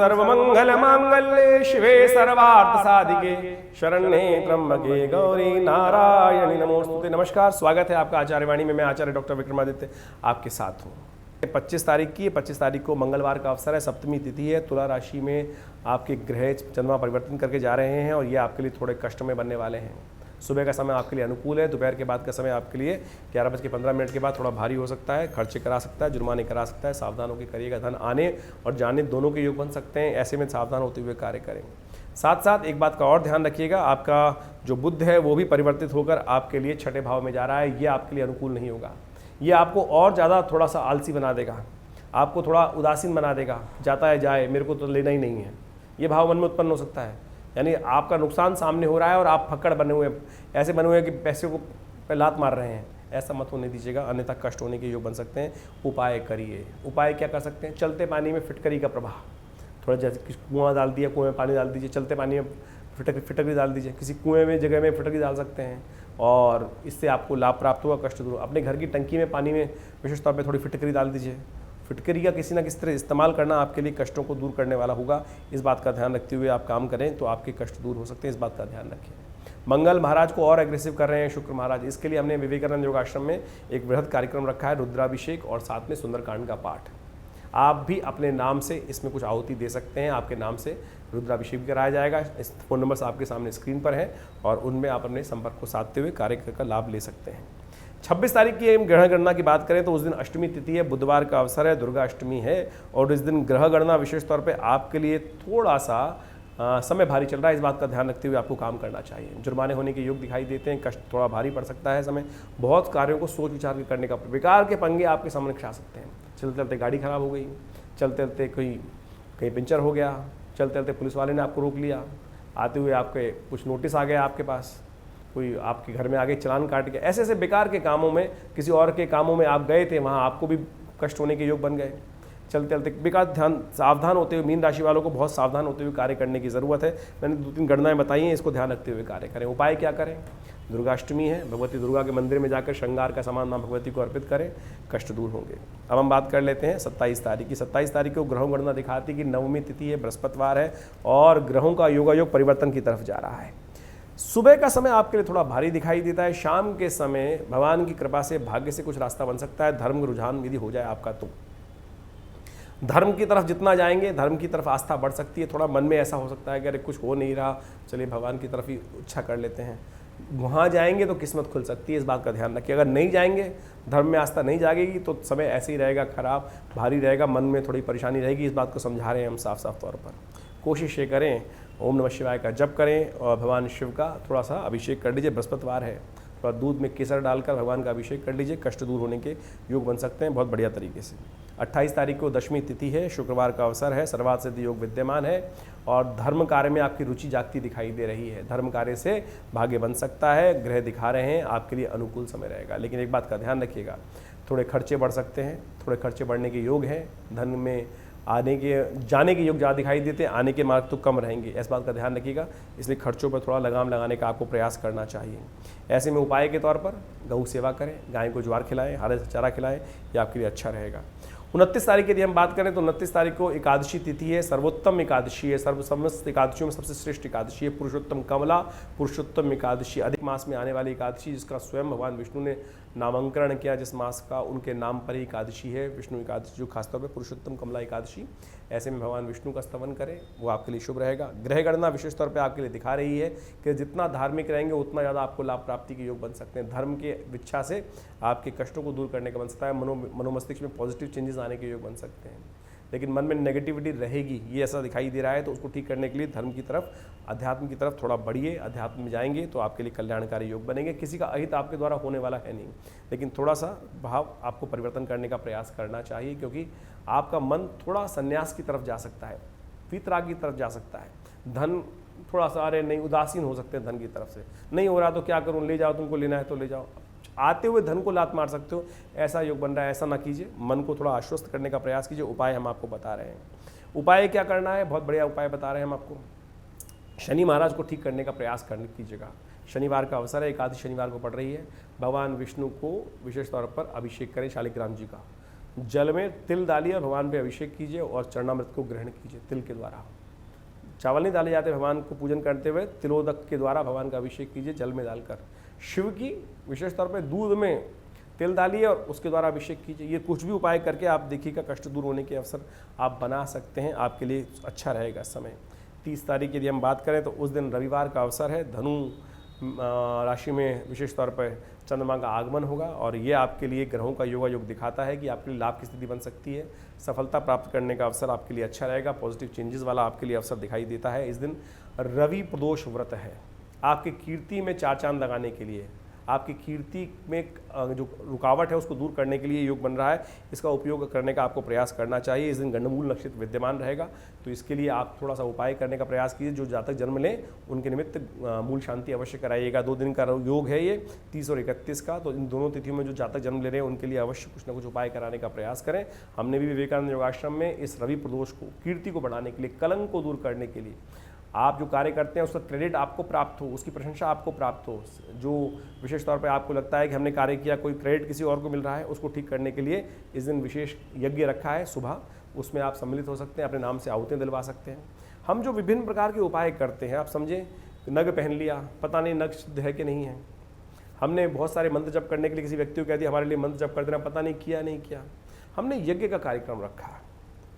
सर्वमंगल मांगल्ये शिवे सर्वार्थ साधिके शरण्ये त्र्यंबके गौरी नारायणी नमोस्तुते। नमस्कार, स्वागत है आपका आचार्य वाणी में। मैं आचार्य डॉक्टर विक्रमादित्य आपके साथ हूँ। 25 तारीख की 25 तारीख को मंगलवार का अवसर है, सप्तमी तिथि है। तुला राशि में आपके ग्रह चंद्रमा परिवर्तन करके जा रहे हैं और ये आपके लिए थोड़े कष्ट में बनने वाले हैं। सुबह का समय आपके लिए अनुकूल है, दोपहर के बाद का समय आपके लिए 11:15 के बाद थोड़ा भारी हो सकता है, खर्चे करा सकता है, जुर्माने करा सकता है। सावधान होकर करिएगा, धन आने और जाने दोनों के योग बन सकते हैं, ऐसे में सावधान होते हुए कार्य करें। साथ साथ एक बात का और ध्यान रखिएगा, आपका जो बुध है वो भी परिवर्तित होकर आपके लिए छठे भाव में जा रहा है। ये आपके लिए अनुकूल नहीं होगा, ये आपको और ज़्यादा थोड़ा सा आलसी बना देगा, आपको थोड़ा उदासीन बना देगा। जाता है जाए, मेरे को तो लेना ही नहीं है, ये भाव मन में उत्पन्न हो सकता है। यानी आपका नुकसान सामने हो रहा है और आप फक्कड़ बने हुए, ऐसे बने हुए कि पैसे को लात मार रहे हैं। ऐसा मत होने दीजिएगा, अन्यथा कष्ट होने के योग बन सकते हैं। उपाय करिए। उपाय क्या कर सकते हैं? चलते पानी में फिटकरी का प्रवाह, थोड़ा जैसे कुआं डाल दिया, कुएं में पानी डाल दीजिए, चलते पानी में फिटकरी डाल दीजिए। किसी कुएं में जगह में फिटकरी डाल सकते हैं और इससे आपको लाभ प्राप्त होगा, कष्ट दूर। अपने घर की टंकी में पानी में विशेष तौर पर थोड़ी फिटकरी डाल दीजिए। फिटकरी का किसी ना किसी तरह इस्तेमाल करना आपके लिए कष्टों को दूर करने वाला होगा। इस बात का ध्यान रखते हुए आप काम करें तो आपके कष्ट दूर हो सकते हैं, इस बात का ध्यान रखें। मंगल महाराज को और एग्रेसिव कर रहे हैं शुक्र महाराज, इसके लिए हमने विवेकानंद योगाश्रम में एक वृहद कार्यक्रम रखा है, रुद्राभिषेक और साथ में सुंदरकांड का पाठ। आप भी अपने नाम से इसमें कुछ आहुति दे सकते हैं, आपके नाम से रुद्राभिषेक भी कराया जाएगा। इस फोन नंबर्स आपके सामने स्क्रीन पर है और उनमें आप अपने संपर्क को साधते हुए कार्य का लाभ ले सकते हैं। 26 तारीख की ग्रह गणना की बात करें तो उस दिन अष्टमी तिथि है, बुधवार का अवसर है, दुर्गा अष्टमी है और इस दिन ग्रह गणना विशेष तौर पे आपके लिए थोड़ा सा समय भारी चल रहा है। इस बात का ध्यान रखते हुए आपको काम करना चाहिए। जुर्माने होने के योग दिखाई देते हैं, कष्ट थोड़ा भारी पड़ सकता है। समय बहुत कार्यों को सोच विचार के करने का, बेकार के पंगे आपके सामने खा सकते हैं। चलते चलते गाड़ी खराब हो गई, चलते चलते कहीं पंचर हो गया, चलते चलते पुलिस वाले ने आपको रोक लिया, आते हुए आपके कुछ नोटिस आ गया आपके पास, कोई आपके घर में आगे चालान काट के, ऐसे ऐसे बेकार के कामों में, किसी और के कामों में आप गए थे, वहाँ आपको भी कष्ट होने के योग बन गए। चलते चलते बेकार सावधान होते हुए, मीन राशि वालों को बहुत सावधान होते हुए कार्य करने की ज़रूरत है। मैंने 2-3 गणनाएं बताई हैं, इसको ध्यान रखते हुए कार्य करें। उपाय क्या करें? दुर्गाष्टमी है, भगवती दुर्गा के मंदिर में जाकर श्रृंगार का सामान मां भगवती को अर्पित करें, कष्ट दूर होंगे। अब हम बात कर लेते हैं 27 तारीख की। 27 तारीख को ग्रहों गणना दिखाती है कि नवमी तिथि है, बृहस्पतिवार है और ग्रहों का योगायोग परिवर्तन की तरफ जा रहा है। सुबह का समय आपके लिए थोड़ा भारी दिखाई देता है, शाम के समय भगवान की कृपा से भाग्य से कुछ रास्ता बन सकता है। धर्म रुझान यदि हो जाए आपका तो धर्म की तरफ जितना जाएंगे, धर्म की तरफ आस्था बढ़ सकती है। थोड़ा मन में ऐसा हो सकता है कि अरे कुछ हो नहीं रहा, चलिए भगवान की तरफ ही इच्छा कर लेते हैं। वहाँ जाएंगे तो किस्मत खुल सकती है, इस बात का ध्यान रखिए। अगर नहीं जाएंगे, धर्म में आस्था नहीं जागेगी तो समय ऐसे ही रहेगा, खराब भारी रहेगा, मन में थोड़ी परेशानी रहेगी। इस बात को समझा रहे हैं हम साफ साफ तौर पर। कोशिश ये करें, ओम नमः शिवाय का जप करें और भगवान शिव का थोड़ा सा अभिषेक कर लीजिए। बृहस्पतिवार है, थोड़ा दूध में केसर डालकर भगवान का अभिषेक कर लीजिए, कष्ट दूर होने के योग बन सकते हैं बहुत बढ़िया तरीके से। 28 तारीख को दशमी तिथि है, शुक्रवार का अवसर है, सर्वार्थ सिद्धि योग विद्यमान है और धर्म कार्य में आपकी रुचि जागती दिखाई दे रही है। धर्म कार्य से भाग्य बन सकता है, ग्रह दिखा रहे हैं, आपके लिए अनुकूल समय रहेगा। लेकिन एक बात का ध्यान रखिएगा, थोड़े खर्चे बढ़ सकते हैं, थोड़े खर्चे बढ़ने के योग हैं। धन में आने के जाने के योग ज़्यादा दिखाई देते हैं, आने के मार्ग तो कम रहेंगे, इस बात का ध्यान रखिएगा। इसलिए खर्चों पर थोड़ा लगाम लगाने का आपको प्रयास करना चाहिए। ऐसे में उपाय के तौर पर गऊ सेवा करें, गाय को ज्वार खिलाएं, हरे चारा खिलाएं, ये आपके लिए अच्छा रहेगा। 29 तारीख की यदि हम बात करें तो 29 तारीख को एकादशी तिथि है, सर्वोत्तम एकादशी है, समस्त एकादशियों में सबसे श्रेष्ठ एकादशी है, पुरुषोत्तम कमला पुरुषोत्तम एकादशी, अधिक मास में आने वाली एकादशी, जिसका स्वयं भगवान विष्णु ने नामांकन किया, जिस मास का उनके नाम पर ही एकादशी है, विष्णु एकादशी, जो खासतौर पर पुरुषोत्तम कमला एकादशी। ऐसे में भगवान विष्णु का स्तवन करें, वो आपके लिए शुभ रहेगा। ग्रह गणना विशेष तौर पर आपके लिए दिखा रही है कि जितना धार्मिक रहेंगे उतना ज़्यादा आपको लाभ प्राप्ति के योग बन सकते हैं। धर्म के इच्छा से आपके कष्टों को दूर करने का बन सकता है, मनोमस्तिष्क में पॉजिटिव चेंजेस आने के योग बन सकते हैं। लेकिन मन में नेगेटिविटी रहेगी, ये ऐसा दिखाई दे रहा है, तो उसको ठीक करने के लिए धर्म की तरफ, अध्यात्म की तरफ थोड़ा बढ़िए। अध्यात्म में जाएंगे तो आपके लिए कल्याणकारी योग बनेंगे। किसी का अहित आपके द्वारा होने वाला है नहीं, लेकिन थोड़ा सा भाव आपको परिवर्तन करने का प्रयास करना चाहिए, क्योंकि आपका मन थोड़ा संन्यास की तरफ जा सकता है, वीतराग की तरफ जा सकता है। धन थोड़ा सा अरे नहीं, उदासीन हो सकते हैं धन की तरफ से, नहीं हो रहा तो क्या करूँ, ले जाओ, तुमको लेना है तो ले जाओ, आते हुए धन को लात मार सकते हो, ऐसा योग बन रहा है। ऐसा ना कीजिए, मन को थोड़ा आश्वस्त करने का प्रयास कीजिए। उपाय हम आपको बता रहे हैं। उपाय क्या करना है, बहुत बढ़िया उपाय बता रहे हैं हम आपको। शनि महाराज को ठीक करने का प्रयास करने कीजिएगा। शनिवार का अवसर है, एकादशी शनिवार को पड़ रही है। भगवान विष्णु को विशेष तौर पर अभिषेक करें शालिग्राम जी का, जल में तिल डालिए और भगवान पे अभिषेक कीजिए और चरणामृत को ग्रहण कीजिए तिल के द्वारा। चावल नहीं डाले जाते, भगवान को पूजन करते हुए तिलोदक के द्वारा भगवान का अभिषेक कीजिए जल में डालकर। शिव की विशेष तौर पर दूध में तिल डालिए और उसके द्वारा अभिषेक कीजिए। ये कुछ भी उपाय करके आप देखिएगा कष्ट दूर होने के अवसर आप बना सकते हैं, आपके लिए अच्छा रहेगा समय। 30 तारीख यदि हम बात करें तो उस दिन रविवार का अवसर है, धनु राशि में विशेष तौर पर चंद्रमा का आगमन होगा और ये आपके लिए ग्रहों का योग दिखाता है कि आपके लिए लाभ की स्थिति बन सकती है। सफलता प्राप्त करने का अवसर आपके लिए अच्छा रहेगा, पॉजिटिव चेंजेस वाला आपके लिए अवसर दिखाई देता है। इस दिन रवि प्रदोष व्रत है, आपकी कीर्ति में 4 चांद लगाने के लिए, आपकी कीर्ति में जो रुकावट है उसको दूर करने के लिए योग बन रहा है। इसका उपयोग करने का आपको प्रयास करना चाहिए। इस दिन गंडमूल नक्षत्र विद्यमान रहेगा, तो इसके लिए आप थोड़ा सा उपाय करने का प्रयास कीजिए। जो जातक जन्म लें उनके निमित्त मूल शांति अवश्य कराइएगा। 2 दिन का योग है ये, 30 और 31 का, तो इन दोनों तिथियों में जो जातक जन्म ले रहे हैं उनके लिए अवश्य कुछ ना कुछ उपाय कराने का प्रयास करें। हमने भी विवेकानंद योगाश्रम में इस रवि प्रदोष को, कीर्ति को बढ़ाने के लिए, कलंक को दूर करने के लिए, आप जो कार्य करते हैं उसका क्रेडिट आपको प्राप्त हो, उसकी प्रशंसा आपको प्राप्त हो, जो विशेष तौर पर आपको लगता है कि हमने कार्य किया, कोई क्रेडिट किसी और को मिल रहा है, उसको ठीक करने के लिए इस दिन विशेष यज्ञ रखा है सुबह, उसमें आप सम्मिलित हो सकते हैं, अपने नाम से आहुतियाँ दिलवा सकते हैं। हम जो विभिन्न प्रकार के उपाय करते हैं, आप समझें नग पहन लिया, पता नहीं नग सिद्ध है कि नहीं है। हमने बहुत सारे मंत्र जप करने के लिए किसी व्यक्ति को कह दिया हमारे लिए मंत्र जप कर देना, पता नहीं किया नहीं किया। हमने यज्ञ का कार्यक्रम रखा,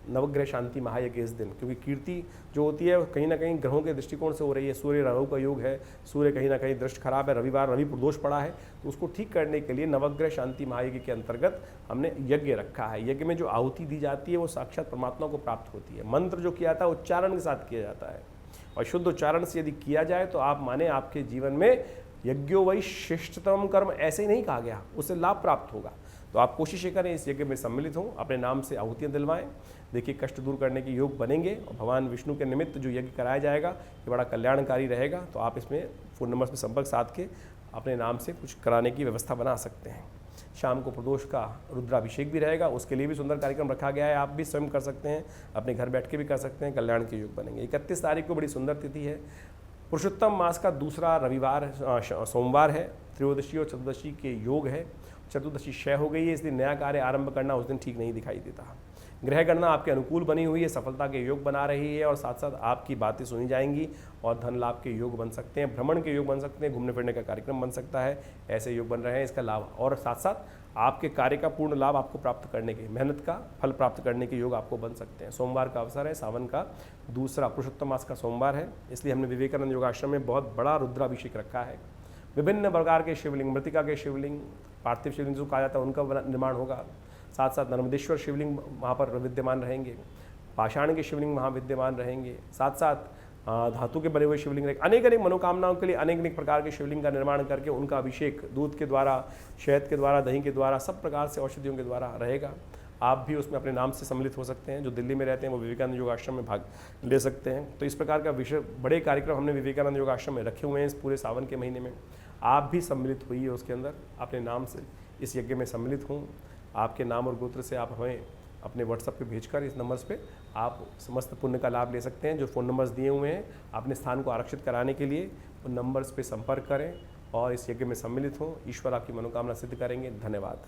नवग्रह शांति महायज्ञ इस दिन, क्योंकि कीर्ति जो होती है कहीं ना कहीं ग्रहों के दृष्टिकोण से हो रही है। सूर्य राहु का योग है, सूर्य कहीं ना कहीं दृष्टि खराब है, रविवार रवि प्रदोष पड़ा है, तो उसको ठीक करने के लिए नवग्रह शांति महायज्ञ के अंतर्गत हमने यज्ञ रखा है। यज्ञ में जो आहुति दी जाती है वो साक्षात परमात्मा को प्राप्त होती है। मंत्र जो किया था उच्चारण के साथ किया जाता है और शुद्ध उच्चारण से यदि किया जाए तो आप माने आपके जीवन में यज्ञो वही श्रेष्ठतम कर्म ऐसे ही नहीं कहा गया, उससे लाभ प्राप्त होगा। तो आप कोशिश करें इस यज्ञ में सम्मिलित हों, अपने नाम से आहुतियाँ दिलवाएं। देखिए कष्ट दूर करने के योग बनेंगे और भगवान विष्णु के निमित्त जो यज्ञ कराया जाएगा ये बड़ा कल्याणकारी रहेगा। तो आप इसमें फ़ोन नंबर पर संपर्क साध के अपने नाम से कुछ कराने की व्यवस्था बना सकते हैं। शाम को प्रदोष का रुद्राभिषेक भी रहेगा, उसके लिए भी सुंदर कार्यक्रम रखा गया है, आप भी स्वयं कर सकते हैं, अपने घर बैठ के भी कर सकते हैं, कल्याण के योग बनेंगे। 31 तारीख को बड़ी सुंदर तिथि है, पुरुषोत्तम मास का दूसरा रविवार सोमवार है, त्रयोदशी और चतुर्दशी के योग है। चतुर्दशी क्षय हो गई है, इसलिए नया कार्य आरंभ करना उस दिन ठीक नहीं दिखाई देता। ग्रह गणना आपके अनुकूल बनी हुई है, सफलता के योग बना रही है और साथ साथ आपकी बातें सुनी जाएंगी और धन लाभ के योग बन सकते हैं, भ्रमण के योग बन सकते हैं, घूमने फिरने का कार्यक्रम बन सकता है, ऐसे योग बन रहे हैं। इसका लाभ और साथ साथ आपके कार्य का पूर्ण लाभ आपको प्राप्त करने के, मेहनत का फल प्राप्त करने के योग आपको बन सकते हैं। सोमवार का अवसर है, सावन का दूसरा पुरुषोत्तम मास का सोमवार है, इसलिए हमने विवेकानंद योगाश्रम में बहुत बड़ा रुद्राभिषेक रखा है। विभिन्न प्रकार के शिवलिंग, मृतिका के शिवलिंग, पार्थिव शिवलिंग जो कहा जाता है उनका निर्माण होगा। साथ साथ नर्मदेश्वर शिवलिंग वहाँ पर विद्यमान रहेंगे, पाषाण के शिवलिंग वहाँ विद्यमान रहेंगे, साथ साथ धातु के बने हुए शिवलिंग रहेंगे। अनेक अनेक मनोकामनाओं के लिए अनेक अनेक प्रकार के शिवलिंग का निर्माण करके उनका अभिषेक दूध के द्वारा, शहद के द्वारा, दही के द्वारा, सब प्रकार से औषधियों के द्वारा रहेगा। आप भी उसमें अपने नाम से सम्मिलित हो सकते हैं। जो दिल्ली में रहते हैं वो विवेकानंद योगाश्रम में भाग ले सकते हैं। तो इस प्रकार का विषय बड़े कार्यक्रम हमने विवेकानंद योगाश्रम में रखे हुए हैं इस पूरे सावन के महीने में। आप भी सम्मिलित होइए उसके अंदर, अपने नाम से इस यज्ञ में सम्मिलित हों। आपके नाम और गोत्र से आप हमें अपने व्हाट्सएप पे भेजकर इस नंबर्स पे आप समस्त पुण्य का लाभ ले सकते हैं। जो फ़ोन नंबर्स दिए हुए हैं अपने स्थान को आरक्षित कराने के लिए, उन नंबर्स पे संपर्क करें और इस यज्ञ में सम्मिलित हों। ईश्वर आपकी मनोकामना सिद्ध करेंगे। धन्यवाद।